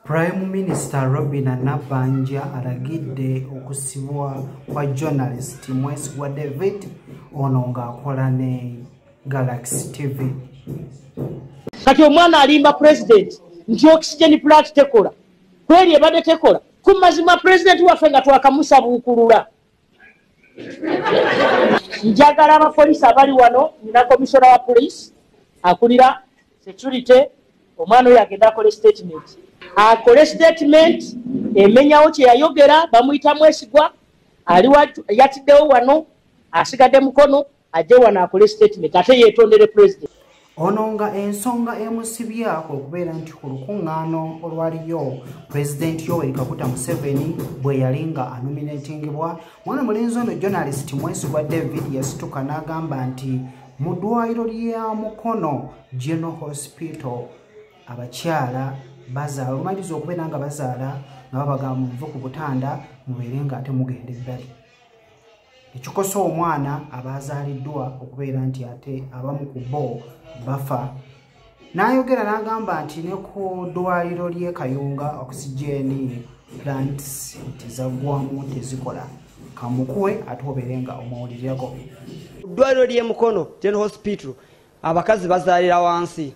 Prime Minister Robin Nabbanja alagidde okusibwa kwa journalist Mwesigwa David ono ng'akola ne Galaxy TV. Kati omwana alimba president nti oxygen plant tekola. Kweli ebadde tekola. Kumazima president waffe nga twakamusabuukulula. Njagala abapoliisi abali wano nina commissioner wa police akulira security omwana oyo agenda akole statement. Akole statement emenyawo kye yayogera bamuyita Mwesigwa ali yatiddewo wano asigadde mukono ajje wano akole statement ate yeetondere president. Ono nga ensonga emusibyako okubeera nti ku lukuŋŋaano olwaliyo President Yoweri Kaguta Museveni bwe yali nga anominatingibwa, mwana mulenzi ono journalist Mwesigwa David yasituka n'agamba nti mu ddwaliro lya Mukono General Hospital abakyala bazaala olumaliriza okubeera nga bazaala nga babagamba muve ku butanda mubeere nga ate mugenda ebbali. Ekikosa omwana abazaaliddwa okubeera nti ate abamu ku bo bafa. N'ayogera n'agamba nti ne ku ddwaliro ly'e Kayunga oxygen plants tezaggwamu tezikola. Kamukuwe ate obeere nga omwawulirirako. Ddwaliro ly'e Mukono General Hospital abakazi bazaalira wansi.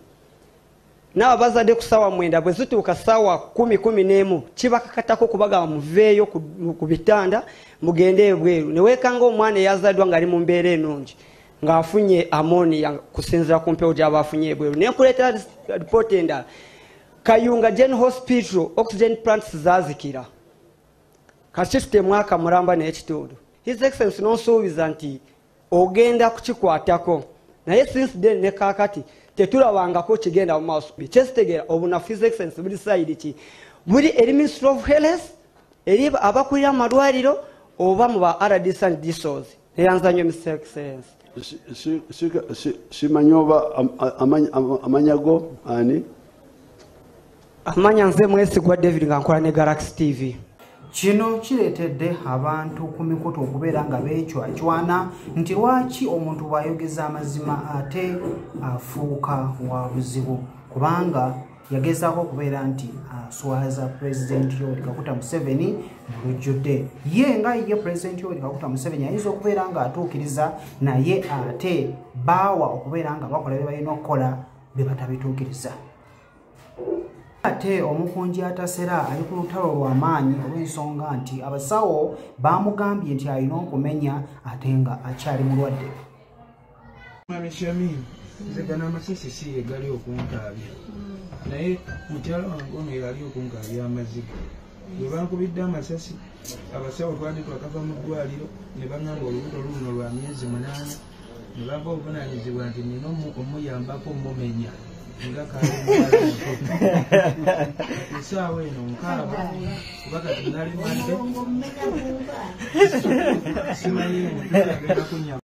Naaba bazadde ku ssaawa 9 bwe zituuka ssaawa 10 kibakakatako kubagamba muveeyo ku bitanda mugende ebweru. Ne weekanga omwana eyazaddwa ng'ali mu mbeera ennungi ng'afunye ammonia kusinziira ku mpewo gy'aba afunye ebweru. Ne nkuleetera ripoota endala. Kayunga General Hospital oxygen plants zaazikira. Kati tutemwaka mulamba n'ekitundu. His Excellency n'onsuubiza nti ogenda kukikwatako. Naye since then ne kaakati tetulabangako kigenda mu maaso. Kyesitegera obunafu His Excellency buli side ki buli eri Ministry of Health eri abakulira amalwaliro oba mu ba RDC and DSOs. Eyanza nnyo Mr. Excellency. Simanyi oba amanyago ani? Amanya nze Mwesigwa David nga nkola ne Galaxy TV. Kino kireetedde abantu ku mikutu okubeera nga beecwacwana nti lwaki omuntu bw'ayogeza amazima ate afuuka wa buzibu, kubanga yagezaako okubeera nti aswaza President Yoweri Kaguta Museveni mu lujjudde. Ye nga ye President Yoweri Kaguta Museveni ayinza okubeera nga atuukiriza, naye ate baawa okubeera nga bakola bye balina okukola bye batabituukiriza. Ate omukunji atasera ali ku lutalo lw'amaanyi olw'ensonga nti abasawo baamugambye nti alina okumenya ate nga akyali mulwadde. Nze gano amasisi si egali okunkaabya naye mukyala wange ono yali okunkaabya amaziga. Bwe bankubidde amasasi abasawo twali twakava mu ddwaliro ne baŋŋamba olubuto luno lwa myezi 8 ne bampa obuvunaanyizibwa nti nina omuyambako mumenya nga kaali esaawa eno nkaaba kuba kati nali madde simanyi agenda kunyamba.